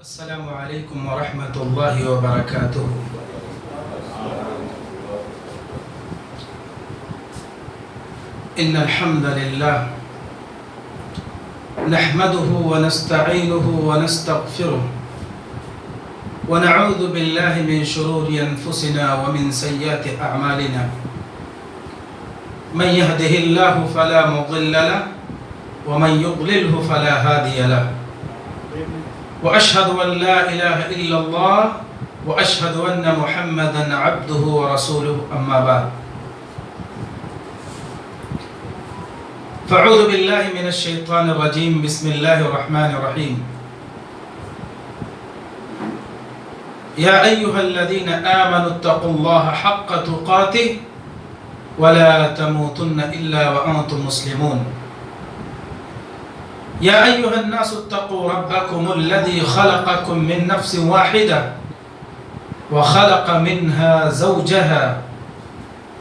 السلام علیکم ورحمۃ اللہ وبرکاتہ۔ ان الحمد للہ نحمده ونستعینه ونستغفره ونعوذ باللہ من شرور انفسنا ومن سیئات اعمالنا من يهده الله فلا مضل له ومن يضلله فلا هادي له وأشهد أن لا إله إلا الله وأشهد أن محمدا عبده ورسوله أما بعد فأعوذ بالله من الشيطان الرجيم بسم الله الرحمن الرحيم يا أيها الذين آمنوا اتقوا الله حق تقاته ولا تموتن إلا وأنتم مسلمون يا أيها الناس اتقوا ربكم الذي خلقكم من نفس واحدة وخلق منها زوجها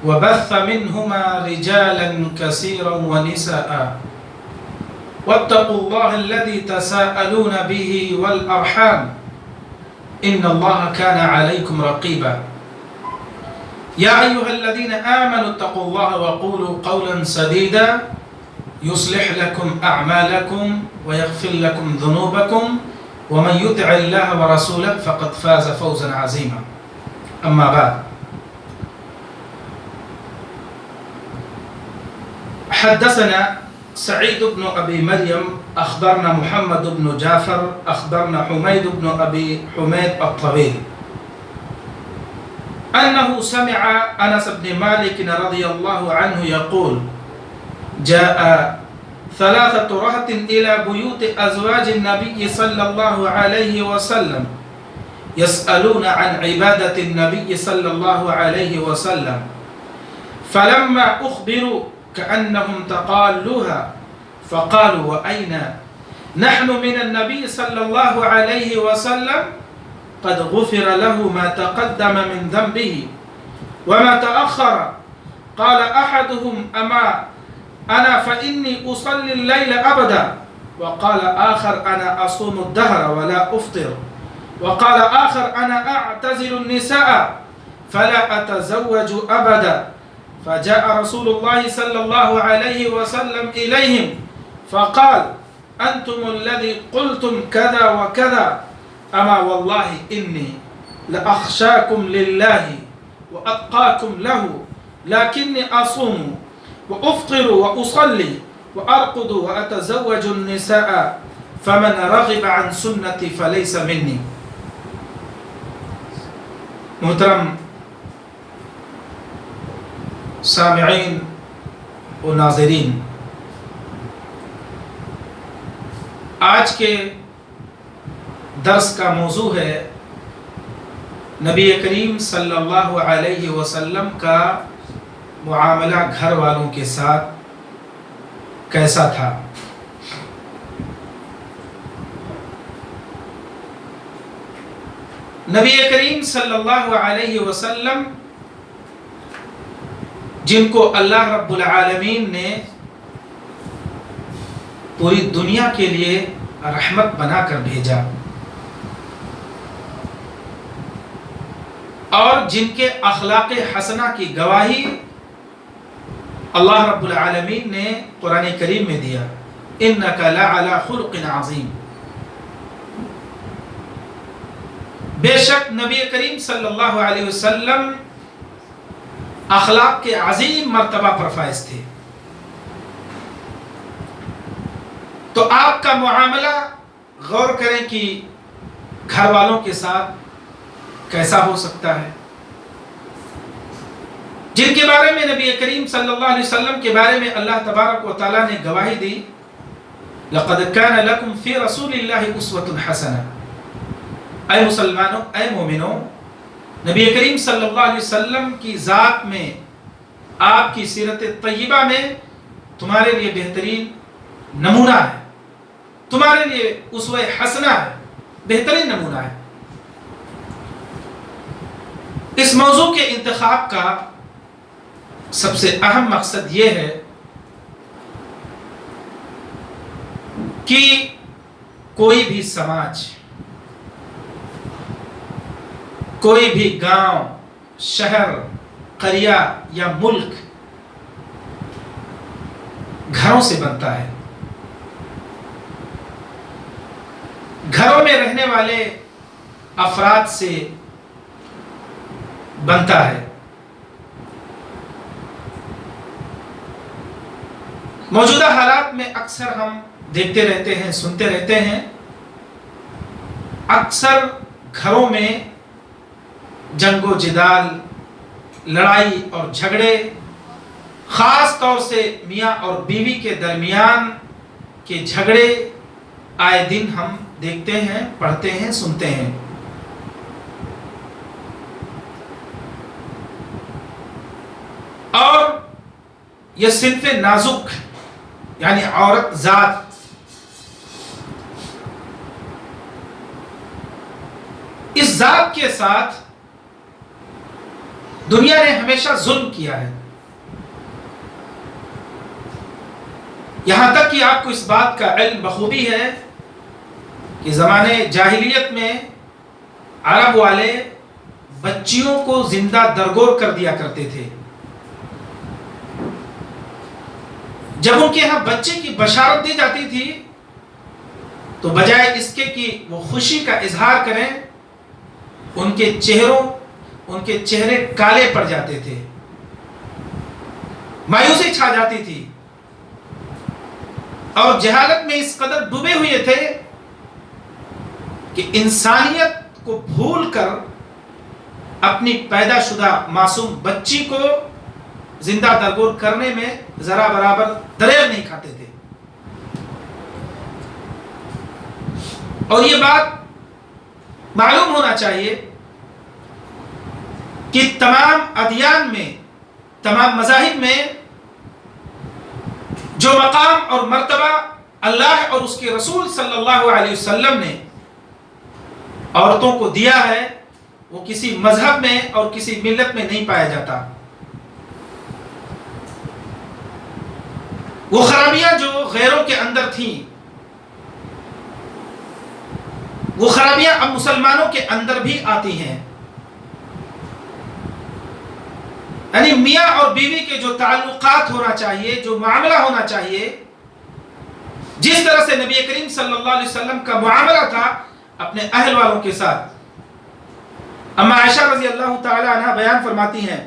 وبث منهما رجالا كثيرا ونساء واتقوا الله الذي تساءلون به والأرحام إن الله كان عليكم رقيبا يا أيها الذين آمنوا اتقوا الله وقولوا قولا سديدا يصلح لكم أعمالكم ويغفر لكم ذنوبكم ومن يطع الله ورسوله فقد فاز فوزا عظيما أما بعد حدثنا سعيد بن أبي مريم أخبرنا محمد بن جعفر أخبرنا حميد بن أبي حميد الطويل أنه سمع أنس بن مالك رضي الله عنه يقول جاء ثلاثة رهط إلى بيوت أزواج النبي صلى الله عليه وسلم يسألون عن عبادة النبي صلى الله عليه وسلم فلما أخبروا كأنهم تقالوها فقالوا وأين نحن من النبي صلى الله عليه وسلم قد غفر له ما تقدم من ذنبه وما تأخر قال أحدهم أما أنا فإني أصلي الليل أبدا وقال آخر أنا أصوم الدهر ولا أفطر وقال آخر أنا أعتزل النساء فلا أتزوج أبدا فجاء رسول الله صلى الله عليه وسلم إليهم فقال أنتم الذي قلتم كذا وكذا أما والله إني لأخشاكم لله وأتقاكم له لكني أصوم وأفطر وأصلي وأرقد وأتزوج النساء فمن رغب عن سنتي فليس مني۔ محترم سامعین و ناظرین، آج کے درس کا موضوع ہے نبی کریم صلی اللہ علیہ وسلم کا معاملہ گھر والوں کے ساتھ کیسا تھا۔ نبی کریم صلی اللہ علیہ وسلم جن کو اللہ رب العالمین نے پوری دنیا کے لیے رحمت بنا کر بھیجا اور جن کے اخلاق حسنہ کی گواہی اللہ رب العالمین نے قرآن کریم میں دیا، اِنَّكَ لَعَلَى خُلُقٍ عَظِيمٍ۔ بے شک نبی کریم صلی اللہ علیہ وسلم اخلاق کے عظیم مرتبہ پر فائز تھے۔ تو آپ کا معاملہ غور کریں کہ گھر والوں کے ساتھ کیسا ہو سکتا ہے، جن کے بارے میں نبی کریم صلی اللہ علیہ وسلم کے بارے میں اللہ تبارک و تعالیٰ نے گواہی دی، لَقَدْ كَانَ لَكُمْ فِي رَسُولِ اللَّهِ أُسْوَةٌ حَسَنَةٌ۔ اے مسلمانوں، اے مومنوں، نبی کریم صلی اللہ علیہ وسلم کی ذات میں، آپ کی سیرت طیبہ میں تمہارے لیے بہترین نمونہ ہے، تمہارے لیے اسوہ حسنہ ہے، بہترین نمونہ ہے۔ اس موضوع کے انتخاب کا سب سے اہم مقصد یہ ہے کہ کوئی بھی سماج کوئی بھی گاؤں، شہر، قریہ یا ملک گھروں سے بنتا ہے. گھروں میں رہنے والے افراد سے بنتا ہے. موجودہ حالات میں اکثر ہم دیکھتے رہتے ہیں، سنتے رہتے ہیں، اکثر گھروں میں جنگ و جدال، لڑائی اور جھگڑے، خاص طور سے میاں اور بیوی کے درمیان کے جھگڑے آئے دن ہم دیکھتے ہیں، پڑھتے ہیں، سنتے ہیں. اور یہ صنف نازک یعنی عورت ذات اس ذات کے ساتھ دنیا نے ہمیشہ ظلم کیا ہے. یہاں تک کہ آپ کو اس بات کا علم بخوبی ہے کہ زمانے جاہلیت میں عرب والے بچیوں کو زندہ درگور کر دیا کرتے تھے. جب ان کے یہاں بچے کی بشارت دی جاتی تھی تو بجائے اس کے کہ وہ خوشی کا اظہار کریں، ان کے چہرے کالے پڑ جاتے تھے، مایوسی چھا جاتی تھی، اور جہالت میں اس قدر ڈوبے ہوئے تھے کہ انسانیت کو بھول کر اپنی پیدا شدہ معصوم بچی کو زندہ درگور کرنے میں ذرا برابر دریغ نہیں کھاتے تھے. اور یہ بات معلوم ہونا چاہیے کہ تمام ادیان میں، تمام مذاہب میں جو مقام اور مرتبہ اللہ اور اس کے رسول صلی اللہ علیہ وسلم نے عورتوں کو دیا ہے، وہ کسی مذہب میں اور کسی ملت میں نہیں پایا جاتا. وہ خرابیاں جو غیروں کے اندر تھیں، وہ خرابیاں اب مسلمانوں کے اندر بھی آتی ہیں. یعنی میاں اور بیوی کے جو تعلقات ہونا چاہیے، جو معاملہ ہونا چاہیے، جس طرح سے نبی کریم صلی اللہ علیہ وسلم کا معاملہ تھا اپنے اہل والوں کے ساتھ. اما عائشہ رضی اللہ تعالی عنہ بیان فرماتی ہیں،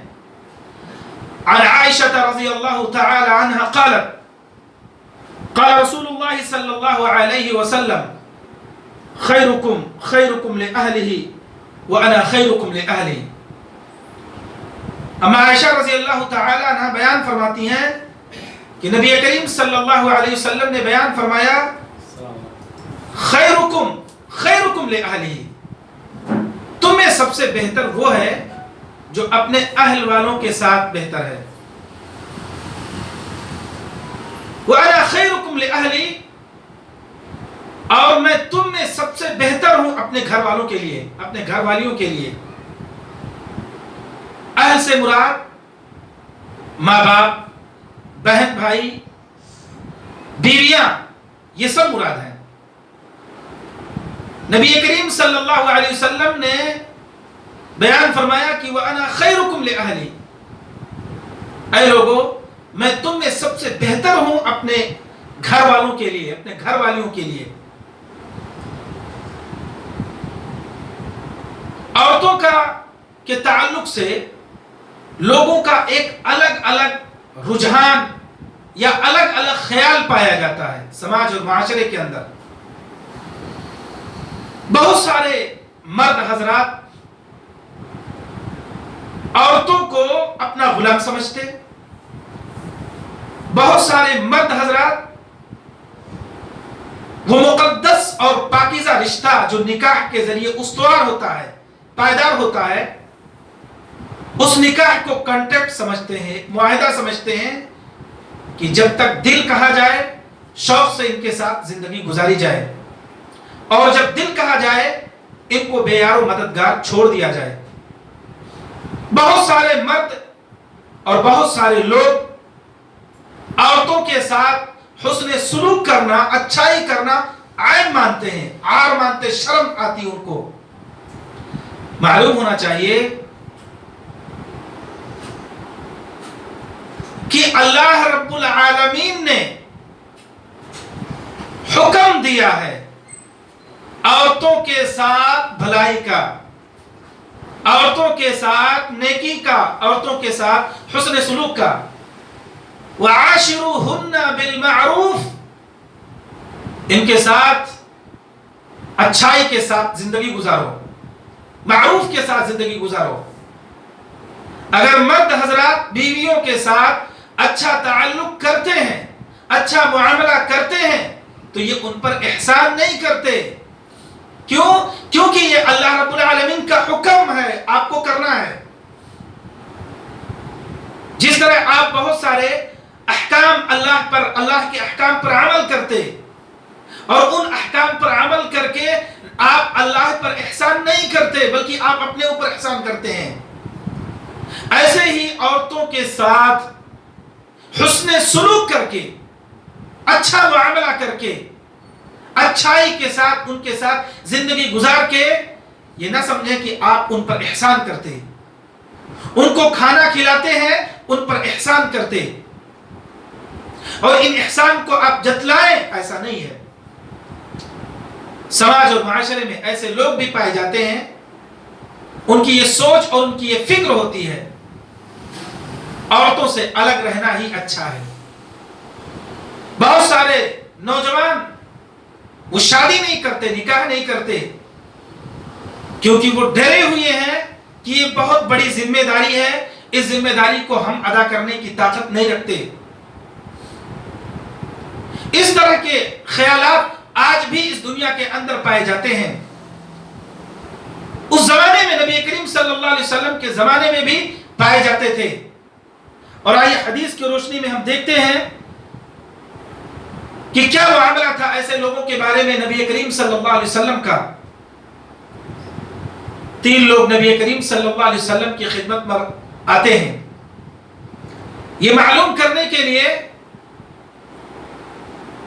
عن عائشہ رضی اللہ تعالی عنہ قالت قال رسول اللہ صلی اللہ علیہ وسلم خیرکم خیرکم لأہلہ وانا خیرکم لأہلی. اما عائشہ رضی اللہ تعالی عنہ بیان فرماتی ہیں کہ نبی کریم صلی اللہ علیہ وسلم نے بیان فرمایا، خیرکم خیرکم لأہلہ، تم میں سب سے بہتر وہ ہے جو اپنے اہل والوں کے ساتھ بہتر ہے. وَأَنَا خَيْرُكُمْ لِأَهْلِي، اور میں تم میں سب سے بہتر ہوں اپنے گھر والوں کے لیے، اپنے گھر والیوں کے لیے. اہل سے مراد ماں باپ، بہن بھائی، بیویاں، یہ سب مراد ہیں. نبی کریم صلی اللہ علیہ وسلم نے بیان فرمایا کہ وَأَنَا خَيْرُكُمْ لِأَهْلِي، اے لوگو میں تم میں سب سے بہتر ہوں اپنے گھر والوں کے لیے، اپنے گھر والیوں کے لیے. عورتوں کے تعلق سے لوگوں کا ایک الگ الگ رجحان یا الگ الگ خیال پایا جاتا ہے سماج اور معاشرے کے اندر. بہت سارے مرد حضرات عورتوں کو اپنا غلام سمجھتے، بہت سارے مرد حضرات وہ مقدس اور پاکیزہ رشتہ جو نکاح کے ذریعے استوار ہوتا ہے، پائیدار ہوتا ہے، اس نکاح کو کنٹریکٹ سمجھتے ہیں، معاہدہ سمجھتے ہیں کہ جب تک دل کہا جائے شوق سے ان کے ساتھ زندگی گزاری جائے، اور جب دل کہا جائے ان کو بے یار و مددگار چھوڑ دیا جائے. بہت سارے مرد اور بہت سارے لوگ عورتوں کے ساتھ حسن سلوک کرنا، اچھائی کرنا عیب مانتے ہیں، عار مانتے، شرم آتی ان کو. معلوم ہونا چاہیے کہ اللہ رب العالمین نے حکم دیا ہے عورتوں کے ساتھ بھلائی کا، عورتوں کے ساتھ نیکی کا، عورتوں کے ساتھ حسن سلوک کا. وَعَاشِرُوهُنَّ بِالْمَعْرُوفِ، ان کے ساتھ اچھائی کے ساتھ زندگی گزارو، معروف کے ساتھ زندگی گزارو. اگر مرد حضرات بیویوں کے ساتھ اچھا تعلق کرتے ہیں، اچھا معاملہ کرتے ہیں، تو یہ ان پر احسان نہیں کرتے. کیوں؟ کیونکہ یہ اللہ رب العالمین کا حکم ہے، آپ کو کرنا ہے. جس طرح آپ بہت سارے احکام اللہ کے احکام پر عمل کرتے اور ان احکام پر عمل کر کے آپ اللہ پر احسان نہیں کرتے بلکہ آپ اپنے اوپر احسان کرتے ہیں، ایسے ہی عورتوں کے ساتھ حسن سلوک کر کے، اچھا معاملہ کر کے، اچھائی کے ساتھ ان کے ساتھ زندگی گزار کے یہ نہ سمجھیں کہ آپ ان پر احسان کرتے، ان کو کھانا کھلاتے ہیں، ان پر احسان کرتے اور ان احسان کو آپ جتلائیں، ایسا نہیں ہے. سماج اور معاشرے میں ایسے لوگ بھی پائے جاتے ہیں، ان کی یہ سوچ اور ان کی یہ فکر ہوتی ہے عورتوں سے الگ رہنا ہی اچھا ہے. بہت سارے نوجوان وہ شادی نہیں کرتے، نکاح نہیں کرتے، کیونکہ وہ ڈرے ہوئے ہیں کہ یہ بہت بڑی ذمہ داری ہے، اس ذمہ داری کو ہم ادا کرنے کی طاقت نہیں رکھتے. اس طرح کے خیالات آج بھی اس دنیا کے اندر پائے جاتے ہیں. اس زمانے میں نبی کریم صلی اللہ علیہ وسلم کے زمانے میں بھی پائے جاتے تھے. اور آئیے حدیث کی روشنی میں ہم دیکھتے ہیں کہ کیا معاملہ تھا ایسے لوگوں کے بارے میں نبی کریم صلی اللہ علیہ وسلم کا. 3 لوگ نبی کریم صلی اللہ علیہ وسلم کی خدمت میں آتے ہیں یہ معلوم کرنے کے لیے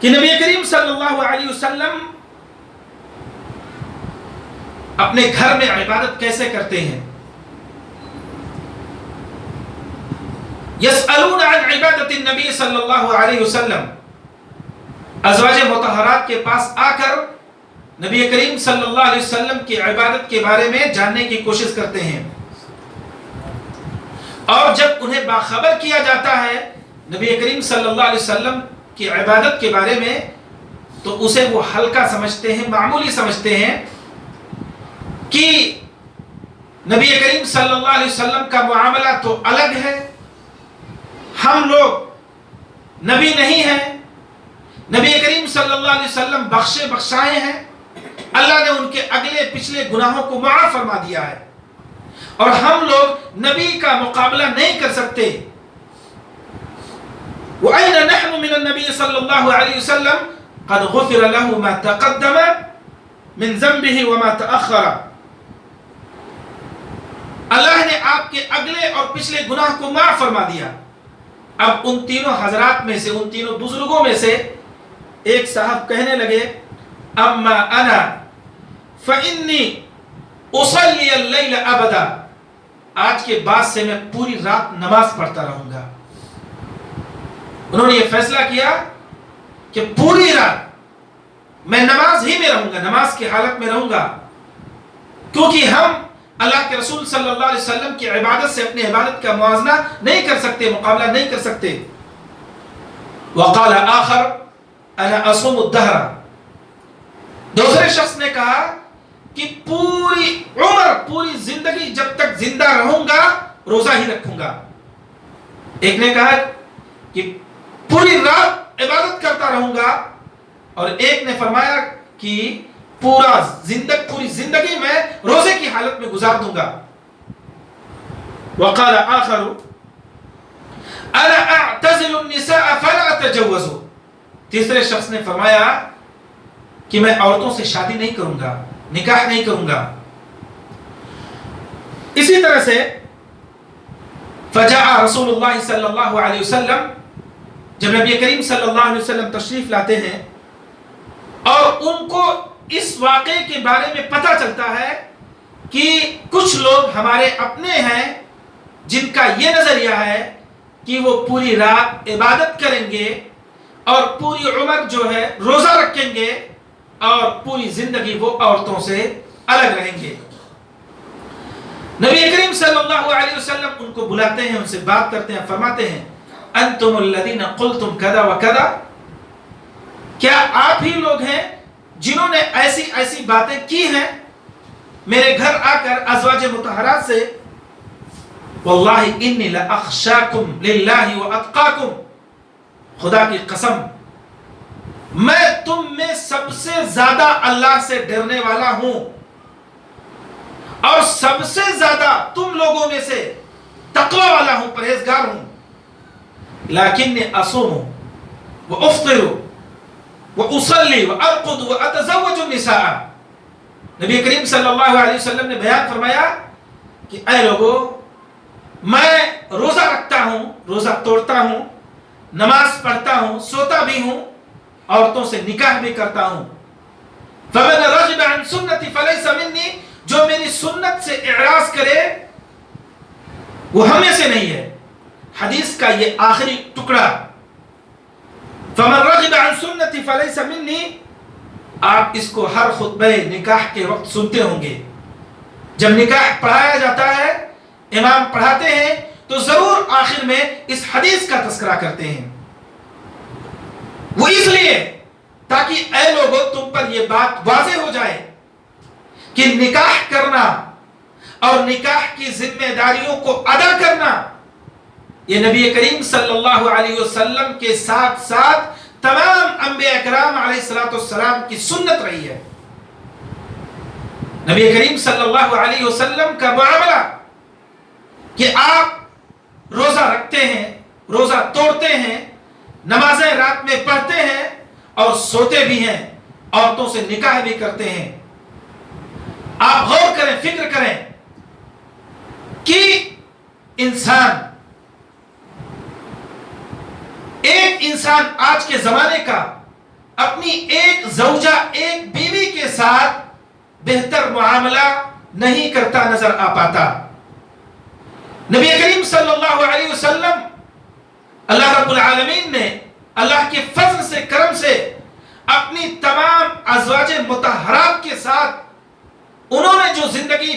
کہ نبی کریم صلی اللہ علیہ وسلم اپنے گھر میں عبادت کیسے کرتے ہیں. یسألون عن عبادت النبی صلی اللہ علیہ وسلم، ازواج مطہرات کے پاس آ کر نبی کریم صلی اللہ علیہ وسلم کی عبادت کے بارے میں جاننے کی کوشش کرتے ہیں. اور جب انہیں باخبر کیا جاتا ہے نبی کریم صلی اللہ علیہ وسلم کی عبادت کے بارے میں تو اسے وہ ہلکا سمجھتے ہیں، معمولی سمجھتے ہیں کہ نبی کریم صلی اللہ علیہ وسلم کا معاملہ تو الگ ہے، ہم لوگ نبی نہیں ہیں، نبی کریم صلی اللہ علیہ وسلم بخشے بخشائے ہیں، اللہ نے ان کے اگلے پچھلے گناہوں کو معاف فرما دیا ہے اور ہم لوگ نبی کا مقابلہ نہیں کر سکتے. وَأَيْنَ نَحْنُ مِنَ النَّبِيِّ صلی اللہ علیہ وسلم قَدْ غُفِرَ لَهُ مَا تَقَدَّمَ مِنْ ذَنْبِهِ وَمَا تَأَخَّرَ. اللہ نے آپ کے اگلے اور پچھلے گناہ کو معاف فرما دیا. اب ان تینوں حضرات میں سے، ان تینوں بزرگوں میں سے ایک صاحب کہنے لگے اما انا فإنی اصلی اللیل ابدا، آج کے بعد سے میں پوری رات نماز پڑھتا رہوں گا. انہوں نے یہ فیصلہ کیا کہ پوری رات میں نماز ہی میں رہوں گا، نماز کی حالت میں رہوں گا، کیونکہ ہم اللہ کے رسول صلی اللہ علیہ وسلم کی عبادت سے اپنی عبادت کا موازنہ نہیں کر سکتے، مقابلہ نہیں کر سکتے. وقال آخر انا اصوم الدہر، دوسرے شخص نے کہا کہ پوری عمر، پوری زندگی جب تک زندہ رہوں گا روزہ ہی رکھوں گا. ایک نے کہا کہ پوری رات عبادت کرتا رہوں گا اور ایک نے فرمایا کہ پوری زندگی میں روزے کی حالت میں گزار دوں گا. وقال آخر انا اعتزل النساء فلا اتجوزوا، تیسرے شخص نے فرمایا کہ میں عورتوں سے شادی نہیں کروں گا، نکاح نہیں کروں گا. اسی طرح سے فجاء رسول اللہ صلی اللہ علیہ وسلم، جب نبی کریم صلی اللہ علیہ وسلم تشریف لاتے ہیں اور ان کو اس واقعے کے بارے میں پتہ چلتا ہے کہ کچھ لوگ ہمارے اپنے ہیں جن کا یہ نظریہ ہے کہ وہ پوری رات عبادت کریں گے اور پوری عمر جو ہے روزہ رکھیں گے اور پوری زندگی وہ عورتوں سے الگ رہیں گے. نبی کریم صلی اللہ علیہ وسلم ان کو بلاتے ہیں، ان سے بات کرتے ہیں، فرماتے ہیں انتم الذین قلتم کذا وکذا، کیا آپ ہی لوگ ہیں جنہوں نے ایسی ایسی باتیں کی ہیں میرے گھر آ کر ازواج مطہرات سے؟ واللہ انی لاخشاکم للہ واتقاکم، خدا کی قسم میں تم میں سب سے زیادہ اللہ سے ڈرنے والا ہوں اور سب سے زیادہ تم لوگوں میں سے تقوی والا ہوں، پرہیزگار ہوں. لیکن اصوم وافطر واصلی وارقد واتزوج النساء. نبی کریم صلی اللہ علیہ وسلم نے بیان فرمایا کہ اے لوگو، میں روزہ رکھتا ہوں، روزہ توڑتا ہوں، نماز پڑھتا ہوں، سوتا بھی ہوں، عورتوں سے نکاح بھی کرتا ہوں. فمن رغب عن سنتی فلیس منی، جو میری سنت سے اعراض کرے وہ ہمیں سے نہیں ہے. حدیث کا یہ آخری ٹکڑا، فمن رغب عن سنتی فلیس منی، آپ اس کو ہر خطبہ نکاح کے وقت سنتے ہوں گے. جب نکاح پڑھایا جاتا ہے، امام پڑھاتے ہیں تو ضرور آخر میں اس حدیث کا تذکرہ کرتے ہیں. وہ اس لیے تاکہ اے لوگوں تم پر یہ بات واضح ہو جائے کہ نکاح کرنا اور نکاح کی ذمہ داریوں کو ادا کرنا یہ نبی کریم صلی اللہ علیہ وسلم کے ساتھ ساتھ تمام انبیاء کرام علیہ السلام کی سنت رہی ہے. نبی کریم صلی اللہ علیہ وسلم کا معاملہ کہ آپ روزہ رکھتے ہیں، روزہ توڑتے ہیں، نمازیں رات میں پڑھتے ہیں اور سوتے بھی ہیں، عورتوں سے نکاح بھی کرتے ہیں. آپ غور کریں، فکر کریں کہ ایک انسان آج کے زمانے کا اپنی ایک زوجہ، ایک بیوی کے ساتھ بہتر معاملہ نہیں کرتا نظر آ پاتا. نبی کریم صلی اللہ علیہ وسلم، اللہ رب العالمین نے اللہ کے فضل سے، کرم سے اپنی تمام ازواج مطہرات کے ساتھ انہوں نے جو زندگی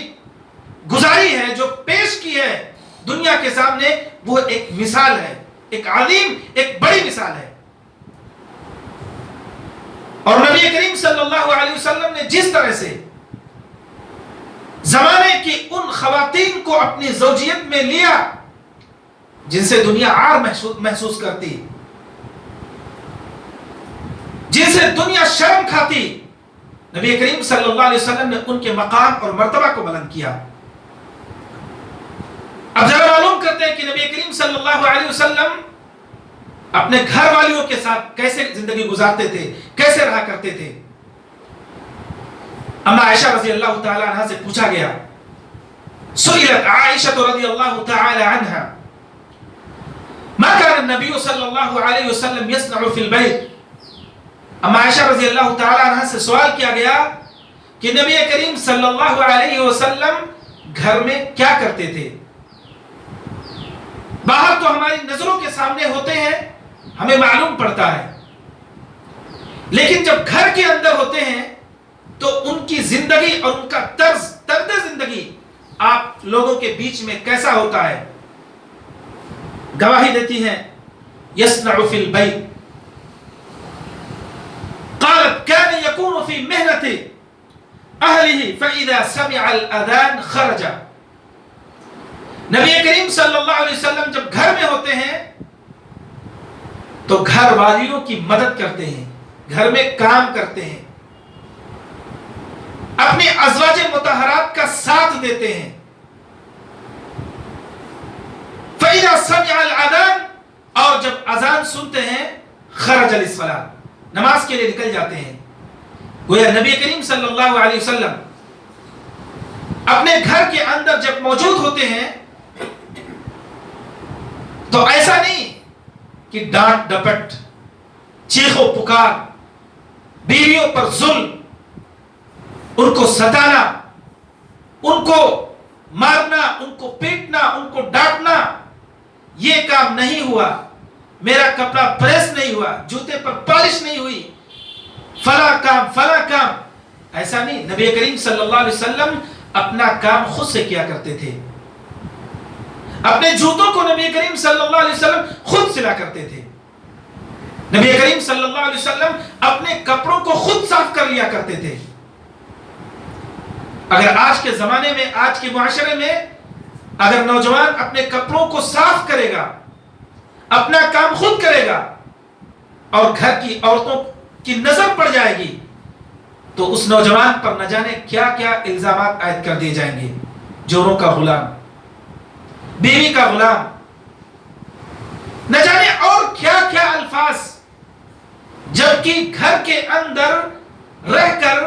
گزاری ہے، جو پیش کی ہے دنیا کے سامنے، وہ ایک مثال ہے، ایک عظیم، ایک بڑی مثال ہے. اور نبی کریم صلی اللہ علیہ وسلم نے جس طرح سے زمانے کی ان خواتین کو اپنی زوجیت میں لیا جن سے دنیا عار محسوس کرتی، جن سے دنیا شرم کھاتی، نبی کریم صلی اللہ علیہ وسلم نے ان کے مقام اور مرتبہ کو بلند کیا. اب ذرا معلوم کرتے ہیں کہ نبی کریم صلی اللہ علیہ وسلم اپنے گھر والیوں کے ساتھ کیسے زندگی گزارتے تھے، کیسے رہا کرتے تھے. اما عائشہ رضی اللہ تعالی عنہ سے پوچھا گیا، سئلت عائشہ رضی اللہ تعالی عنہ ما كان النبي صلی اللہ علیہ وسلم يصنع في البيت. اما عائشہ رضی اللہ تعالی عنہ سے سوال کیا گیا کہ نبی کریم صلی اللہ علیہ وسلم گھر میں کیا کرتے تھے. باہر تو ہماری نظروں کے سامنے ہوتے ہیں، ہمیں معلوم پڑتا ہے، لیکن جب گھر کے اندر ہوتے ہیں تو ان کی زندگی اور ان کا طرز زندگی آپ لوگوں کے بیچ میں کیسا ہوتا ہے. گواہی دیتی ہیں، یصنع فی البیت، قالت كان يكون في مهنة أهله فإذا سمع الأذان خرج. نبی کریم صلی اللہ علیہ وسلم جب گھر میں ہوتے ہیں تو گھر والیوں کی مدد کرتے ہیں، گھر میں کام کرتے ہیں، اپنی ازواج مطہرات کا ساتھ دیتے ہیں. فَإِذَا سَمِعَ الْأَذَانَ، اور جب اذان سنتے ہیں، خرج للصلاۃ، نماز کے لیے نکل جاتے ہیں. گویا نبی کریم صلی اللہ علیہ وسلم اپنے گھر کے اندر جب موجود ہوتے ہیں تو ایسا نہیں کہ ڈانٹ ڈپٹ، چیخ و پکار، بیویوں پر ظلم، ان کو ستانا، ان کو مارنا، ان کو پیٹنا، ان کو ڈانٹنا، یہ کام نہیں ہوا، میرا کپڑا پریس نہیں ہوا، جوتے پر پالش نہیں ہوئی، فلاں کام، ایسا نہیں۔ نبی کریم صلی اللہ علیہ وسلم اپنا کام خود سے کیا کرتے تھے۔ اپنے جوتوں کو نبی کریم صلی اللہ علیہ وسلم خود سلا کرتے تھے۔ نبی کریم صلی اللہ علیہ وسلم اپنے کپڑوں کو خود صاف کر لیا کرتے تھے۔ اگر آج کے زمانے میں، آج کے معاشرے میں اگر نوجوان اپنے کپڑوں کو صاف کرے گا، اپنا کام خود کرے گا، اور گھر کی عورتوں کی نظر پڑ جائے گی، تو اس نوجوان پر نہ جانے کیا کیا الزامات عائد کر دیے جائیں گے۔ جوروں کا غلام، بیوی کا غلام، نہ جانے اور کیا کیا الفاظ، جبکہ گھر کے اندر رہ کر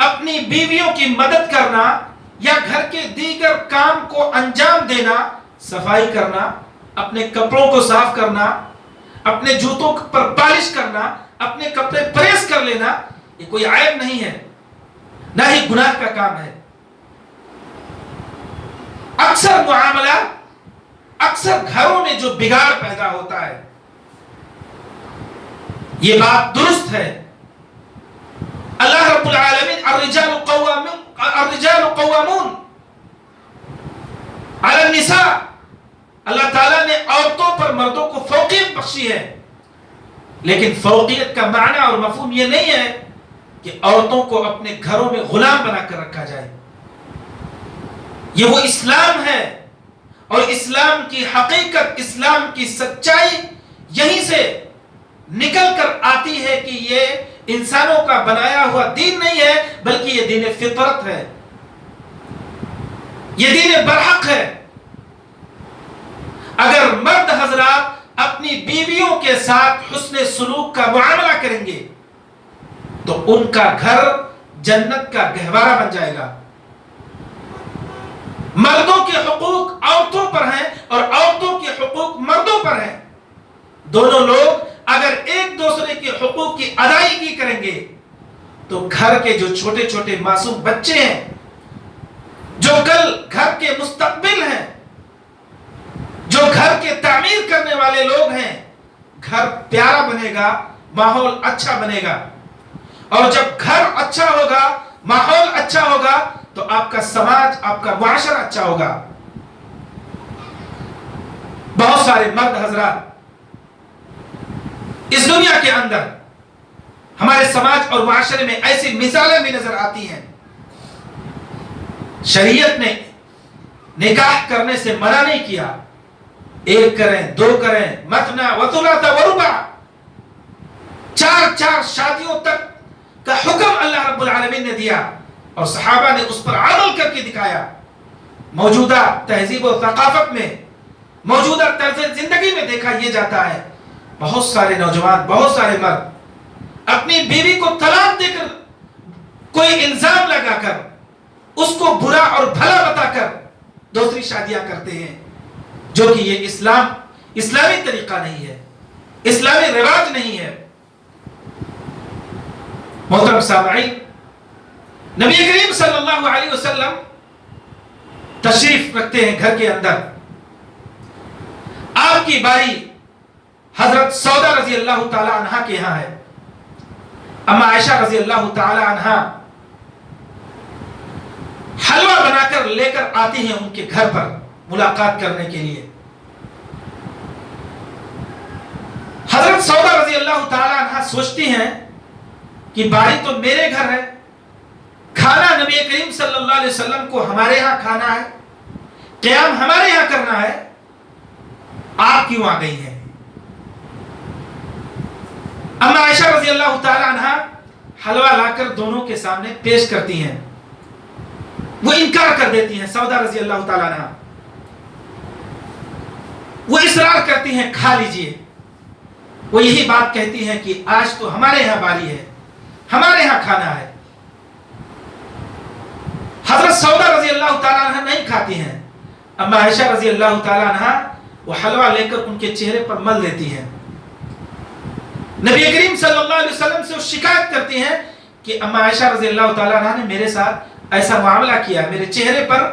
اپنی بیویوں کی مدد کرنا یا گھر کے دیگر کام کو انجام دینا، صفائی کرنا، اپنے کپڑوں کو صاف کرنا، اپنے جوتوں پر پالش کرنا، اپنے کپڑے پریس کر لینا، یہ کوئی عیب نہیں ہے، نہ ہی گناہ کا کام ہے۔ اکثر معاملات، اکثر گھروں میں جو بگاڑ پیدا ہوتا ہے، یہ بات درست ہے۔ اللہ رب العالمین الرجال قوامون علی النساء، اللہ تعالیٰ نے عورتوں پر مردوں کو فوقیت بخشی ہے، لیکن فوقیت کا معنی اور مفہوم یہ نہیں ہے کہ عورتوں کو اپنے گھروں میں غلام بنا کر رکھا جائے۔ یہ وہ اسلام ہے، اور اسلام کی حقیقت، اسلام کی سچائی یہیں سے نکل کر آتی ہے کہ یہ انسانوں کا بنایا ہوا دین نہیں ہے، بلکہ یہ دین فطرت ہے، یہ دین برحق ہے۔ اگر مرد حضرات اپنی بیویوں کے ساتھ حسن سلوک کا معاملہ کریں گے تو ان کا گھر جنت کا گہوارہ بن جائے گا۔ مردوں کے حقوق عورتوں پر ہیں اور عورتوں کے حقوق مردوں پر ہیں۔ دونوں لوگ اگر ایک دوسرے کے حقوق کی ادائیگی کریں گے تو گھر کے جو چھوٹے چھوٹے معصوم بچے ہیں، جو کل گھر کے مستقبل ہیں، جو گھر کے تعمیر کرنے والے لوگ ہیں، گھر پیارا بنے گا، ماحول اچھا بنے گا۔ اور جب گھر اچھا ہوگا، ماحول اچھا ہوگا، تو آپ کا سماج، آپ کا معاشرہ اچھا ہوگا۔ بہت سارے مرد حضرات اس دنیا کے اندر، ہمارے سماج اور معاشرے میں ایسی مثالیں بھی نظر آتی ہیں۔ شریعت نے نکاح کرنے سے منع نہیں کیا، ایک کریں، دو کریں، مثنی وثلاث ورباع، چار شادیوں تک کا حکم اللہ رب العالمین نے دیا، اور صحابہ نے اس پر عمل کر کے دکھایا۔ موجودہ تہذیب و ثقافت میں، موجودہ طرز زندگی میں دیکھا یہ جاتا ہے، بہت سارے نوجوان، بہت سارے مرد اپنی بیوی کو طلاق دے کر، کوئی الزام لگا کر، اس کو برا اور بھلا بتا کر دوسری شادیاں کرتے ہیں، جو کہ یہ اسلامی طریقہ نہیں ہے، اسلامی رواج نہیں ہے۔ محترم سامعین، نبی کریم صلی اللہ علیہ وسلم تشریف رکھتے ہیں گھر کے اندر۔ آپ کی باری حضرت سودا رضی اللہ تعالی عنہ کے یہاں ہے۔ اما عائشہ رضی اللہ تعالی عنہ حلوہ بنا کر لے کر آتی ہیں ان کے گھر پر ملاقات کرنے کے لیے۔ حضرت سودا رضی اللہ تعالی عنہ سوچتی ہیں کہ باری تو میرے گھر ہے، کھانا نبی کریم صلی اللہ علیہ وسلم کو ہمارے ہاں کھانا ہے، قیام ہمارے ہاں کرنا ہے، آپ کیوں آ گئی ہیں؟ اما عائشہ رضی اللہ تعالی عنہ حلوہ لا کر دونوں کے سامنے پیش کرتی ہیں، وہ انکار کر دیتی ہیں۔ سودا رضی اللہ تعالی عنہ وہ اصرار کرتی ہیں کھا لیجئے، وہ یہی بات کہتی ہیں کہ آج تو ہمارے یہاں باری ہے، ہمارے یہاں کھانا ہے۔ حضرت سودا رضی اللہ تعالی عنہ نہیں کھاتی ہیں، اما عائشہ رضی اللہ تعالی عنہ وہ حلوہ لے کر ان کے چہرے پر مل دیتی ہیں۔ نبی کریم صلی اللہ علیہ وسلم سے وہ شکایت کرتی ہیں کہ اما عائشہ رضی اللہ تعالی عنہ نے میرے ساتھ ایسا معاملہ کیا ہے، میرے چہرے پر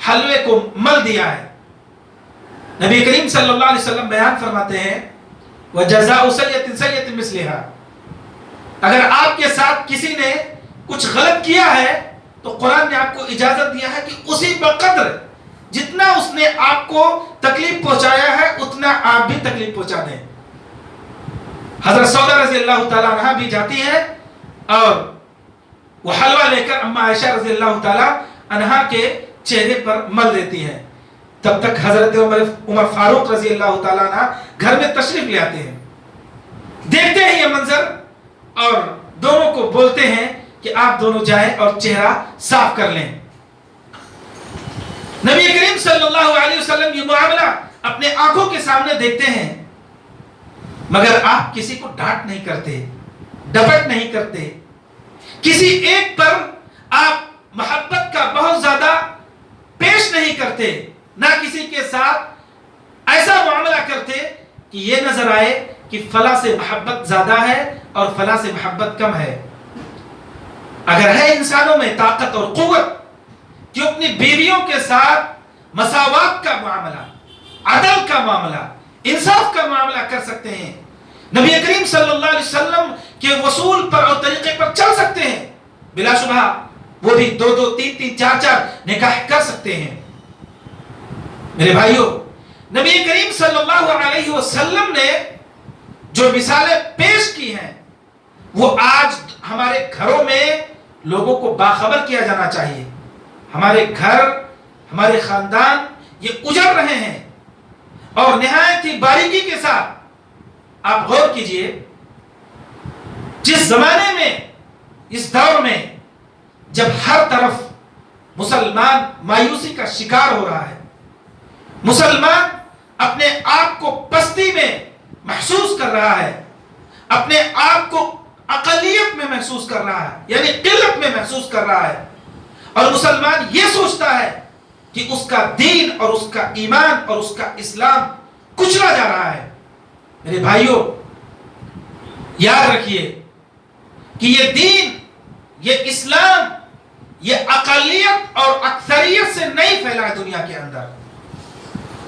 حلوے کو مل دیا ہے۔ نبی کریم صلی اللہ علیہ وسلم بیان فرماتے ہیں وَجَزَاءُ سَيِّئَةٍ سَيِّئَةٍ مِثْلِهَا، اگر آپ کے ساتھ کسی نے کچھ غلط کیا ہے تو قرآن نے آپ کو اجازت دیا ہے کہ اسی بقدر جتنا اس نے آپ کو تکلیف پہنچایا ہے اتنا آپ بھی تکلیف پہنچا دیں۔ حضرت سودا رضی اللہ تعالیٰ عنہ بھی جاتی ہے اور وہ حلوہ لے کر اما عائشہ رضی اللہ تعالیٰ عنہ کے چہرے پر مل دیتی ہے۔ تب تک حضرت عمر فاروق رضی اللہ تعالیٰ عنہ گھر میں تشریف لے آتے ہیں، دیکھتے ہیں یہ منظر اور دونوں کو بولتے ہیں کہ آپ دونوں جائیں اور چہرہ صاف کر لیں۔ نبی کریم صلی اللہ علیہ وسلم یہ معاملہ اپنے آنکھوں کے سامنے دیکھتے ہیں، مگر آپ کسی کو ڈانٹ نہیں کرتے، ڈپٹ نہیں کرتے، کسی ایک پر آپ محبت کا بہت زیادہ پیش نہیں کرتے، نہ کسی کے ساتھ ایسا معاملہ کرتے کہ یہ نظر آئے کہ فلاں سے محبت زیادہ ہے اور فلاں سے محبت کم ہے۔ اگر ہے انسانوں میں طاقت اور قوت کہ اپنی بیویوں کے ساتھ مساوات کا معاملہ، عدل کا معاملہ، انصاف کا معاملہ کر سکتے ہیں، نبی کریم صلی اللہ علیہ وسلم کے وصول پر اور طریقے پر چل سکتے ہیں، بلا شبہ وہ بھی 2 2 3 3 4 4 نکاح کر سکتے ہیں۔ میرے بھائیوں، نبی کریم صلی اللہ علیہ وسلم نے جو مثالیں پیش کی ہیں وہ آج ہمارے گھروں میں لوگوں کو باخبر کیا جانا چاہیے۔ ہمارے گھر، ہمارے خاندان یہ اجڑ رہے ہیں، اور نہایت ہی باریکی کے ساتھ آپ غور کیجئے، جس زمانے میں، اس دور میں جب ہر طرف مسلمان مایوسی کا شکار ہو رہا ہے، مسلمان اپنے آپ کو پستی میں محسوس کر رہا ہے، اپنے آپ کو اقلیت میں محسوس کر رہا ہے، یعنی قلت میں محسوس کر رہا ہے، اور مسلمان یہ سوچتا ہے کہ اس کا دین اور اس کا ایمان اور اس کا اسلام کچلا جا رہا ہے۔ میرے بھائیوں، یاد رکھیے کہ یہ دین، یہ اسلام، یہ اقلیت اور اکثریت سے نہیں پھیلا ہے دنیا کے اندر۔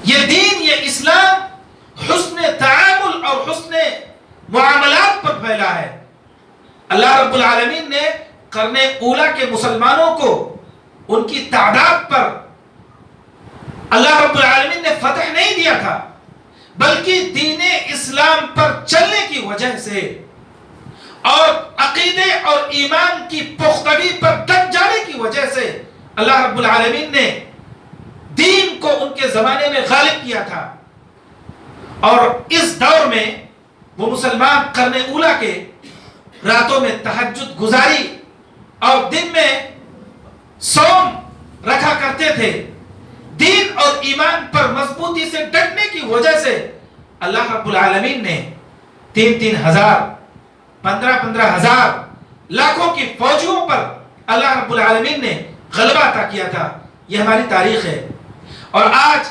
یہ دین، یہ اسلام حسن تعامل اور حسن معاملات پر پھیلا ہے۔ اللہ رب العالمین نے قرن اولا کے مسلمانوں کو ان کی تعداد پر اللہ رب العالمین نے فتح نہیں دیا تھا، بلکہ دین اسلام پر چلنے کی وجہ سے اور عقیدے اور ایمان کی پختگی پر ڈٹ جانے کی وجہ سے اللہ رب العالمین نے دین کو ان کے زمانے میں غالب کیا تھا۔ اور اس دور میں وہ مسلمان قرن اولا کے راتوں میں تہجد گزاری اور دن میں صوم رکھا کرتے تھے۔ دین اور ایمان پر مضبوطی سے ڈٹنے کی وجہ سے اللہ رب العالمین نے 3 ہزار 15 ہزار لاکھوں کی فوجیوں پر اللہ رب العالمین نے غلبہ عطا کیا تھا۔ یہ ہماری تاریخ ہے، اور آج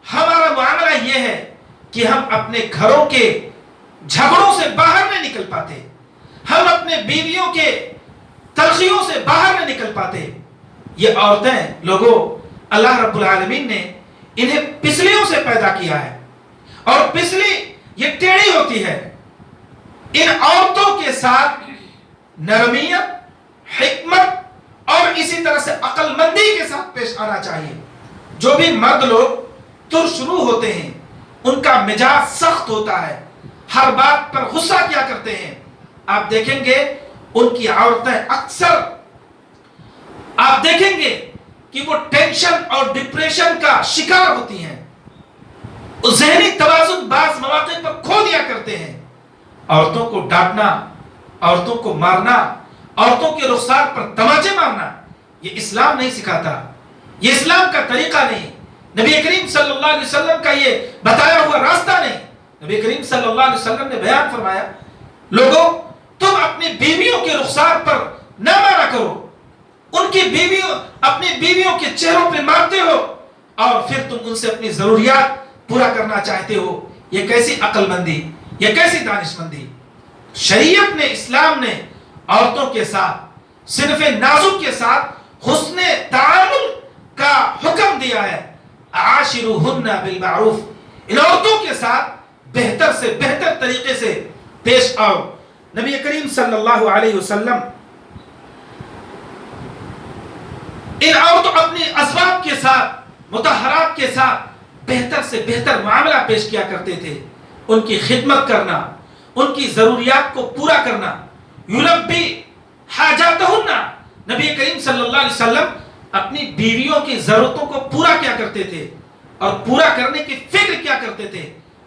ہمارا معاملہ یہ ہے کہ ہم اپنے گھروں کے جھگڑوں سے باہر نہیں نکل پاتے، ہم اپنے بیویوں کے تلخیوں سے باہر نہیں نکل پاتے۔ یہ عورتیں لوگوں، اللہ رب العالمین نے انہیں پسلیوں سے پیدا کیا ہے، اور پسلی یہ ٹیڑھی ہوتی ہے۔ ان عورتوں کے ساتھ نرمیت، حکمت اور اسی طرح سے عقل مندی کے ساتھ پیش آنا چاہیے۔ جو بھی مرد لوگ ترشرو ہوتے ہیں، ان کا مزاج سخت ہوتا ہے، ہر بات پر غصہ کیا کرتے ہیں، آپ دیکھیں گے ان کی عورتیں اکثر آپ دیکھیں گے کہ وہ ٹینشن اور ڈپریشن کا شکار ہوتی ہیں، ذہنی توازن بعض مواقع پر کھو دیا کرتے ہیں۔ عورتوں کو ڈانٹنا، عورتوں کو مارنا، عورتوں کے رخسار پر تماچے مارنا، یہ اسلام نہیں سکھاتا، یہ اسلام کا طریقہ نہیں، نبی کریم صلی اللہ علیہ وسلم کا یہ بتایا ہوا راستہ نہیں۔ نبی کریم صلی اللہ علیہ وسلم نے بیان فرمایا، لوگوں تم اپنی بیویوں کے رخسار پر نہ مارا کرو، ان کی بیویوں، اپنی بیویوں کے چہروں پہ مارتے ہو اور پھر تم ان سے اپنی ضروریات پورا کرنا چاہتے ہو۔ یہ کیسی عقل مندی، یہ کیسی دانش مندی۔ شریعت نے، اسلام نے عورتوں کے ساتھ صنف نازک کے ساتھ حسن تعامل کا حکم دیا ہے. عاشروہن بالمعروف، ان عورتوں کے ساتھ بہتر سے بہتر طریقے سے پیش آؤ. نبی کریم صلی اللہ علیہ وسلم ان عورتوں اپنی ازواج کے ساتھ، مطہرات کے ساتھ بہتر سے بہتر معاملہ پیش کیا کرتے تھے. ان کی خدمت کرنا، ان کی ضروریات کو پورا کرنا. یلبی حاجاتہن، نبی کریم صلی اللہ علیہ وسلم اپنی بیویوں کی ضرورتوں کو پورا کیا کرتے تھے اور پورا کرنے کی فکر کیا کرتے تھے.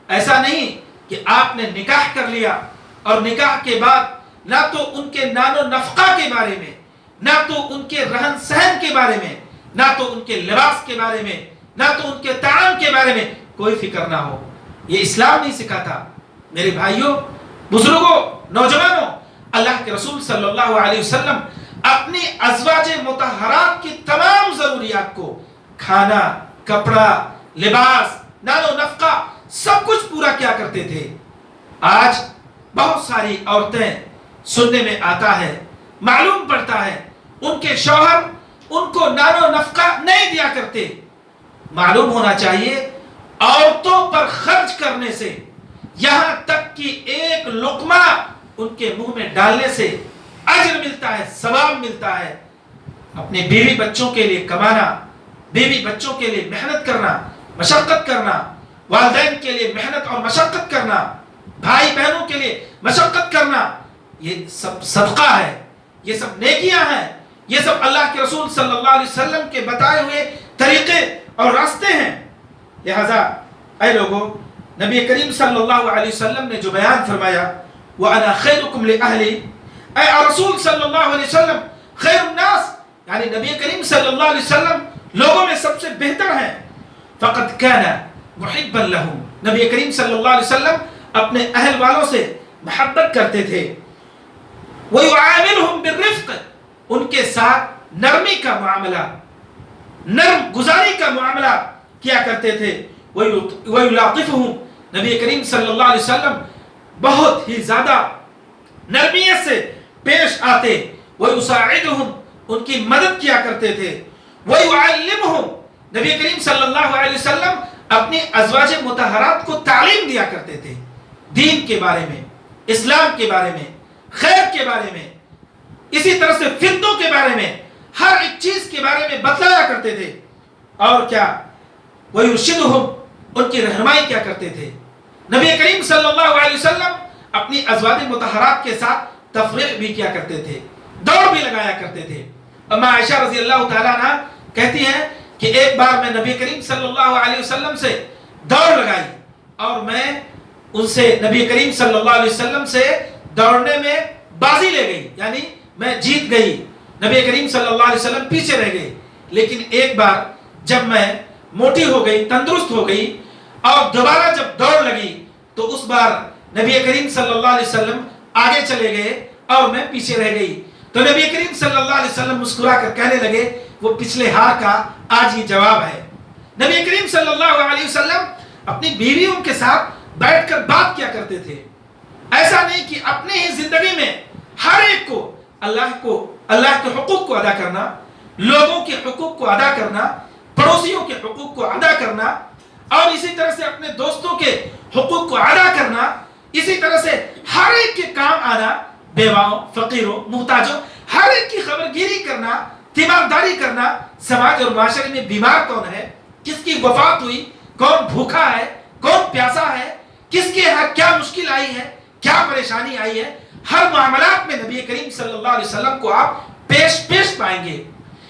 ایسا نہیں کہ آپ نے نکاح کر لیا اور نکاح کے بعد نہ تو ان کے نان و نفقہ کے بارے میں، نہ تو ان کے رہن سہن کے بارے میں، نہ تو ان کے لباس کے بارے میں، نہ تو ان کے طعام کے بارے میں کوئی فکر نہ ہو. یہ اسلام نہیں سکھاتا. میرے بھائیوں، بزرگوں، نوجوانوں، اللہ کے رسول صلی اللہ علیہ وسلم اپنی ازواج مطہرات کی تمام ضروریات کو، کھانا، کپڑا، لباس، نان و نفقہ، سب کچھ پورا کیا کرتے تھے. آج بہت ساری عورتیں سننے میں آتا ہے، معلوم پڑتا ہے ان کے شوہر ان کو نان و نفقہ نہیں دیا کرتے. معلوم ہونا چاہیے عورتوں پر خرچ کرنے سے، یہاں تک کہ ایک لقمہ ان کے منہ میں ڈالنے سے اجر ملتا ہے، ثواب ملتا ہے. اپنے بیوی بچوں کے لیے کمانا، بیوی بچوں کے لیے محنت کرنا، مشقت کرنا، والدین کے لیے محنت اور مشقت کرنا، بھائی بہنوں کے لیے مشقت کرنا، یہ سب صدقہ ہے، یہ سب نیکیاں ہیں، یہ سب اللہ کے رسول صلی اللہ علیہ وسلم کے بتائے ہوئے طریقے اور راستے ہیں. لہذا اے لوگوں، نبی کریم صلی اللہ علیہ وسلم نے جو بیان فرمایا وَأَنَا خَيْرُكُمْ لِأَهْلِي، اے رسول صلی اللہ علیہ وسلم خیر الناس، یعنی نبی کریم صلی اللہ علیہ وسلم لوگوں میں سب سے بہتر ہیں. فَقَدْ كَانَ مُحِبًّا لَهُمْ، نبی کریم صلی اللہ علیہ وسلم اپنے اہل والوں سے محبت کرتے تھے. وَيُعَامِلْهُمْ بِالرِّفْقِ، ان کے ساتھ نرمی کا معاملہ، نرم گزاری کا معاملہ کیا کرتے تھے. وَيُلَاطِفُهُمْ، نبی کریم صلی اللہ علیہ وسلم بہت ہی زیادہ نرمیت سے پیش آتے. وَيُسَاعِدُهُمْ، ان کی مدد کیا کرتے تھے. وَيُعَلِّمُهُمْ، نبی کریم صلی اللہ علیہ وسلم اپنی ازواج مطہرات کو تعلیم دیا کرتے تھے، دین کے بارے میں، اسلام کے بارے میں، خیر کے بارے میں، اسی طرح سے فتنوں کے بارے میں، ہر ایک چیز کے بارے میں بتلایا کرتے تھے. اور کیا وَيُرْشِدُهُمْ، ان کی رہنمائی کیا کرتے تھے. نبی کریم صلی اللہ علیہ وسلم اپنی ازواج مطہرات کے ساتھ تفریح بھی کیا کرتے تھے، دوڑ بھی لگایا کرتے تھے. اما عائشہ رضی اللہ تعالیٰ عنہ کہتی ہیں کہ ایک بار میں نبی کریم صلی اللہ علیہ وسلم سے دوڑ لگائی اور میں ان سے، نبی کریم صلی اللہ علیہ وسلم سے دوڑنے میں بازی لے گئی، یعنی میں جیت گئی، نبی کریم صلی اللہ علیہ وسلم پیچھے رہ گئے. لیکن ایک بار جب میں موٹی ہو گئی، تندرست ہو گئی اور دوبارہ جب دوڑ لگی تو اس بار نبی کریم صلی اللہ علیہ وسلم آگے چلے گئے اور میں پیچھے رہ گئی. تو نبی کریم صلی اللہ علیہ وسلم مسکرا کر کہنے لگے وہ پچھلے ہار کا آج یہ جواب ہے. نبی کریم صلی اللہ علیہ وسلم اپنی بیویوں کے ساتھ بیٹھ کر بات کیا کرتے تھے. ایسا نہیں کہ اپنی ہی زندگی میں ہر ایک کو اللہ کے حقوق کو ادا کرنا، لوگوں کے حقوق کو ادا کرنا، پڑوسیوں کے حقوق کو ادا کرنا، اور اسی طرح سے اپنے دوستوں کے حقوق کو ادا کرنا، اسی طرح سے ہر ایک کے کام آنا، بیواؤں، فقیروں، محتاجوں، ہر ایک کی خبرگیری کرنا، تیمارداری کرنا. سماج اور معاشرے میں بیمار کون ہے، کس کی وفات ہوئی، کون بھوکا ہے، کون پیاسا ہے، کس کے یہاں کیا مشکل آئی ہے، کیا پریشانی آئی ہے، ہر معاملات میں نبی کریم صلی اللہ علیہ وسلم کو آپ پیش پائیں گے.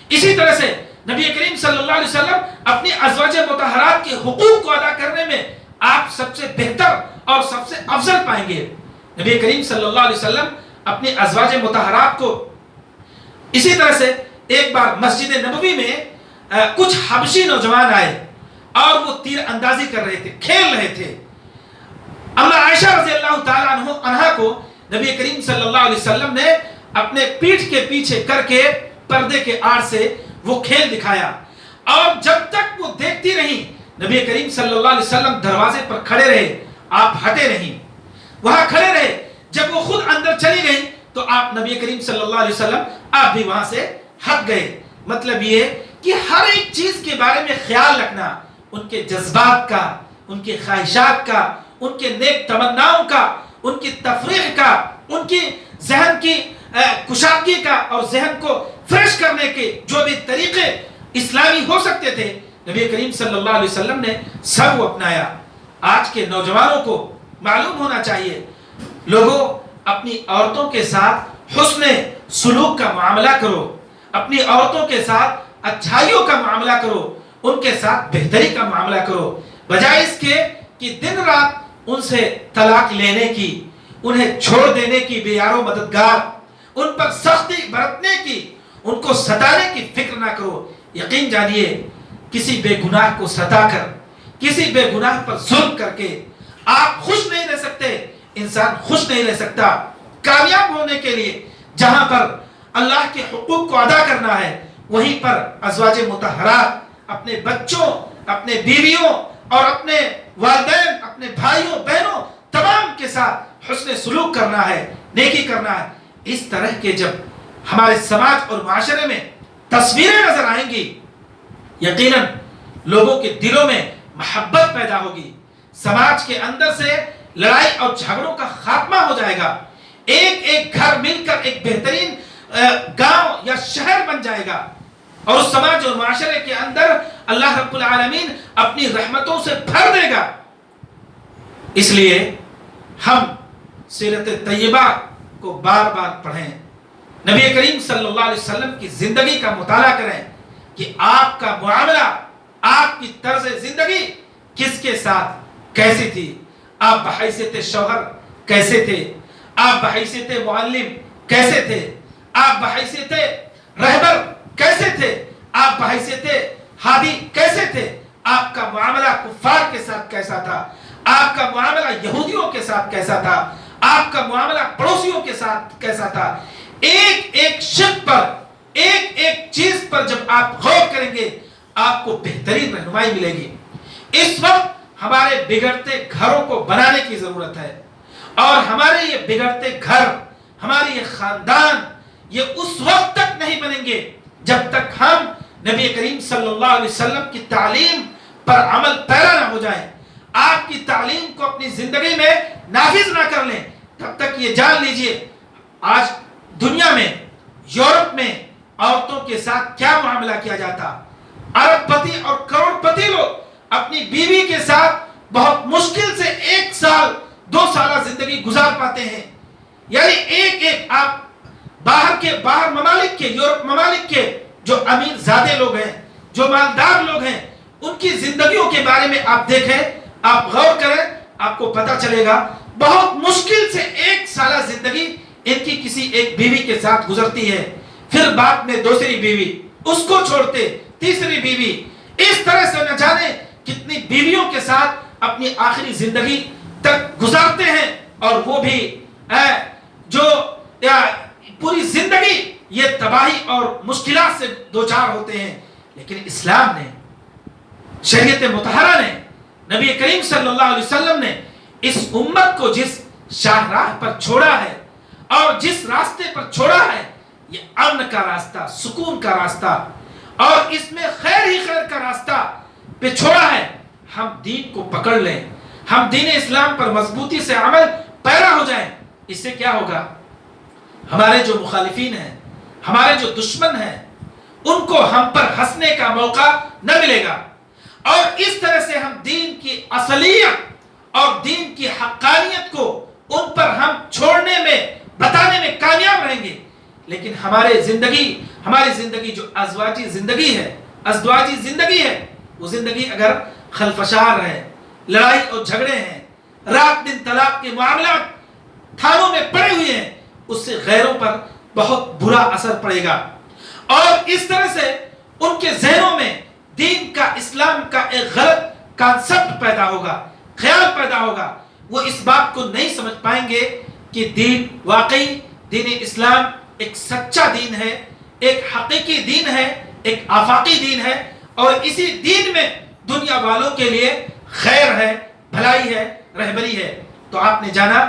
اسی طرح سے نبی کریم صلی اللہ علیہ وسلم اپنی ازواج مطہرات کے حقوق کو ادا کرنے میں آپ سب سے بہتر اور سب سے افضل پائیں گے. نبی کریم صلی اللہ علیہ وسلم اپنی ازواج مطہرات کو، اسی طرح سے ایک بار مسجد نبوی میں کچھ حبشی نوجوان آئے اور وہ تیر اندازی کر رہے تھے، کھیل رہے تھے. اما عائشہ رضی اللہ تعالیٰ عنہا کو نبی کریم صلی اللہ علیہ وسلم نے اپنے پیٹھ کے پیچھے کر کے پردے کے آڑ سے وہ کھیل دکھایا، اور جب تک وہ دیکھتی رہی نبی کریم صلی اللہ علیہ وسلم دروازے پر کھڑے رہے، آپ ہٹے نہیں، وہاں کھڑے رہے. جب وہ خود اندر چلی گئی تو آپ نبی کریم صلی اللہ علیہ وسلم آپ بھی وہاں سے ہٹ گئے. مطلب یہ کہ ہر ایک چیز کے بارے میں خیال رکھنا، ان کے جذبات کا، ان کے خواہشات کا، ان کے نیک تمناؤں کا، ان کی تفریح کا، ان کی ذہن کی کشادگی کا اور ذہن کو فریش کرنے کے جو بھی طریقے اسلامی ہو سکتے تھے، نبی کریم صلی اللہ علیہ وسلم نے سب کو اپنایا۔ آج کے نوجوانوں کو معلوم ہونا چاہیے، لوگوں اپنی عورتوں کے ساتھ حسن سلوک کا معاملہ کرو، اپنی عورتوں کے ساتھ اچھائیوں کا معاملہ کرو، ان کے ساتھ بہتری کا معاملہ کرو، بجائے اس کے کہ دن رات ان سے طلاق لینے کی، انہیں چھوڑ دینے کی بے یار و مددگار، ان پر سختی برتنے کی، ان کو ستانے کی فکر نہ کرو۔ یقین جانیے کسی بے گناہ کو ستا کر، کسی بے گناہ پر ظلم کر کے آپ خوش نہیں رہ سکتے، انسان خوش نہیں رہ سکتا۔ کامیاب ہونے کے لیے جہاں پر اللہ کے حقوق کو ادا کرنا ہے، وہیں پر ازواج مطہرات اپنے بچوں، اپنے بیویوں اور اپنے والدین، اپنے بھائیوں بہنوں تمام کے ساتھ حسن سلوک کرنا ہے، نیکی کرنا ہے۔ اس طرح کے جب ہمارے سماج اور معاشرے میں تصویریں نظر آئیں گی، یقیناً لوگوں کے دلوں میں محبت پیدا ہوگی، سماج کے اندر سے لڑائی اور جھگڑوں کا خاتمہ ہو جائے گا، ایک ایک گھر مل کر ایک بہترین گاؤں یا شہر بن جائے گا، اور اس سماج اور معاشرے کے اندر اللہ رب العالمین اپنی رحمتوں سے بھر دے گا۔ اس لیے ہم سیرت طیبہ کو بار بار پڑھیں، نبی کریم صلی اللہ علیہ وسلم کی زندگی کا مطالعہ کریں کہ آپ کا معاملہ، آپ کی طرز زندگی کس کے ساتھ کیسی تھی، آپ بحیثیت شوہر کیسے تھے، آپ بحیثیت معلم کیسے تھے، آپ بحیثیت رہبر کیسے تھے، آپ بحیثیت ہادی کیسے تھے، آپ کا معاملہ کفار کے ساتھ کیسا تھا، آپ کا معاملہ یہودیوں کے ساتھ کیسا تھا، آپ کا معاملہ پڑوسیوں کے ساتھ کیسا تھا۔ ایک ایک شق پر، ایک ایک چیز پر جب آپ غور کریں گے، آپ کو بہترین رہنمائی ملے گی۔ اس وقت ہمارے بگڑتے گھروں کو بنانے کی ضرورت ہے، اور ہمارے یہ بگڑتے گھر، ہمارے یہ خاندان، یہ اس وقت تک نہیں بنیں گے جب تک ہم نبی کریم صلی اللہ علیہ وسلم کی تعلیم پر عمل پیرا نہ ہو جائیں، آپ کی تعلیم کو اپنی زندگی میں نافذ نہ کر لیں۔ تب تک یہ جان لیجئے آج دنیا میں، یورپ میں عورتوں کے ساتھ کیا معاملہ کیا جاتا۔ ارب پتی اور کروڑ پتی لوگ اپنی بیوی کے ساتھ بہت مشکل سے 1 سال 2 سالہ زندگی گزار پاتے ہیں۔ یعنی ایک ایک آپ باہر ممالک کے، یورپ ممالک کے جو امیر زادے لوگ ہیں، جو مالدار لوگ ہیں، ان کی زندگیوں کے بارے میں آپ دیکھیں، آپ غور کریں، آپ کو پتا چلے گا بہت مشکل سے 1 سالہ زندگی ان کی کسی ایک بیوی کے ساتھ گزرتی ہے، پھر بعد میں دوسری بیوی، اس کو چھوڑتے تیسری بیوی، اس طرح سے نہ جانے کتنی بیویوں کے ساتھ اپنی آخری زندگی تک گزارتے ہیں، اور وہ بھی جو پوری زندگی یہ تباہی اور مشکلات سے دوچار ہوتے ہیں۔ لیکن اسلام نے، شریعت مطہرہ نے، نبی کریم صلی اللہ علیہ وسلم نے اس امت کو جس شاہراہ پر چھوڑا ہے اور جس راستے پر چھوڑا ہے، یہ امن کا راستہ، سکون کا راستہ، اور اس میں خیر ہی خیر کا راستہ پہ چھوڑا ہے۔ ہم دین کو پکڑ لیں، ہم دین اسلام پر مضبوطی سے عمل پیرا ہو جائیں۔ اس سے کیا ہوگا؟ ہمارے جو مخالفین ہیں، ہمارے جو دشمن ہیں، ان کو ہم پر ہنسنے کا موقع نہ ملے گا، اور اس طرح سے ہم دین کی اصلیت اور دین کی حقانیت کو ان پر ہم چھوڑنے میں، بتانے میں کامیاب رہیں گے۔ لیکن ہماری زندگی جو ازدواجی زندگی ہے، وہ زندگی اگر خلفشار ہے، لڑائی اور جھگڑے ہیں، رات دن طلاق کے معاملات تھانوں میں پڑے ہوئے ہیں، اس سے غیروں پر بہت برا اثر پڑے گا، اور اس طرح سے ان کے ذہنوں میں دین کا، اسلام کا ایک غلط کانسیپٹ پیدا ہوگا، خیال پیدا ہوگا۔ وہ اس بات کو نہیں سمجھ پائیں گے کہ دین واقعی، دین اسلام ایک سچا دین ہے، ایک حقیقی دین ہے، ایک آفاقی دین ہے، اور اسی دین میں دنیا والوں کے لیے خیر ہے، بھلائی ہے، رہبری ہے۔ تو آپ نے جانا،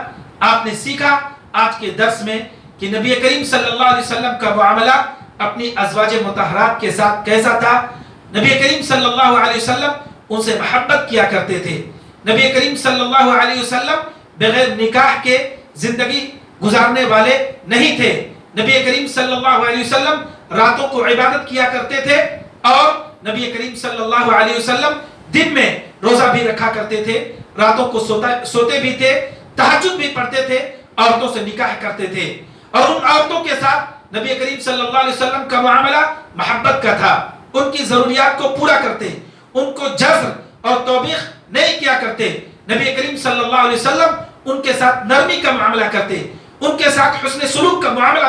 آپ نے سیکھا آج کے درس میں کہ نبی کریم صلی اللہ علیہ وسلم کا معاملہ اپنی ازواج مطہرات کے ساتھ کیسا تھا؟ نبی کریم صلی اللہ علیہ وسلم ان سے محبت کیا کرتے تھے. نبی کریم صلی اللہ علیہ وسلم بغیر نکاح کے زندگی گزارنے والے نہیں تھے. نبی کریم صلی اللہ علیہ وسلم راتوں کو عبادت کیا کرتے تھے اور نبی کریم صلی اللہ علیہ وسلم دن میں روزہ بھی رکھا کرتے تھے, راتوں کو سوتے بھی تھے, تہجد بھی پڑھتے تھے, عورتوں سے نکاح کرتے تھے. اور ان عورتوں کے ساتھ نبی کریم صلی اللہ علیہ وسلم کا معاملہ محبت کا تھا. ان کی ضروریات کو پورا کرتے, ان کو جذر اور توبیخ نہیں کیا کرتے. نبی کریم صلی اللہ علیہ وسلم ان کے ساتھ نرمی کا معاملہ کرتے, ان کے ساتھ حسن سلوک کا معاملہ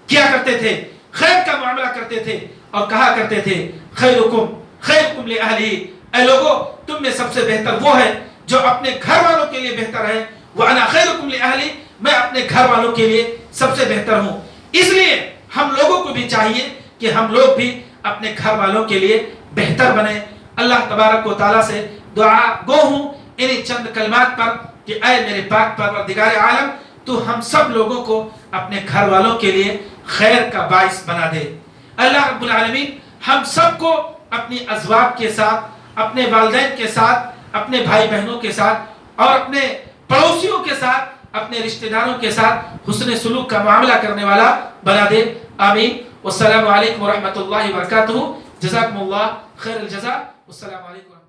کیا کرتے تھے, خیر کا معاملہ کرتے تھے اور کہا کرتے تھے خیرکم لأہلی, اے لوگو تم میں سب سے بہتر وہ ہے جو اپنے گھر والوں کے لیے بہتر ہے. وَأَنَا خَيْرُكُمْ لِأَهْلِي, میں اپنے گھر والوں کے لیے سب سے بہتر ہوں. اس لیے ہم لوگوں کو بھی چاہیے کہ ہم لوگ بھی اپنے گھر والوں کے لیے بہتر بنیں. اللہ تبارک و تعالیٰ سے دعا گو ہوں انہی چند کلمات پر کہ اے میرے پاک پروردگار عالم, تو ہم سب لوگوں کو اپنے گھر والوں کے لیے خیر کا باعث بنا دے. اللہ رب العالمین ہم سب کو اپنی ازواج کے ساتھ, اپنے والدین کے ساتھ, اپنے بھائی بہنوں کے ساتھ اور اپنے پڑوسیوں کے ساتھ, اپنے رشتہ داروں کے ساتھ حسن سلوک کا معاملہ کرنے والا بنا دے. آمین. والسلام علیکم ورحمۃ اللہ وبرکاتہ. جزاکم اللہ خیر الجزاء. والسلام علیکم.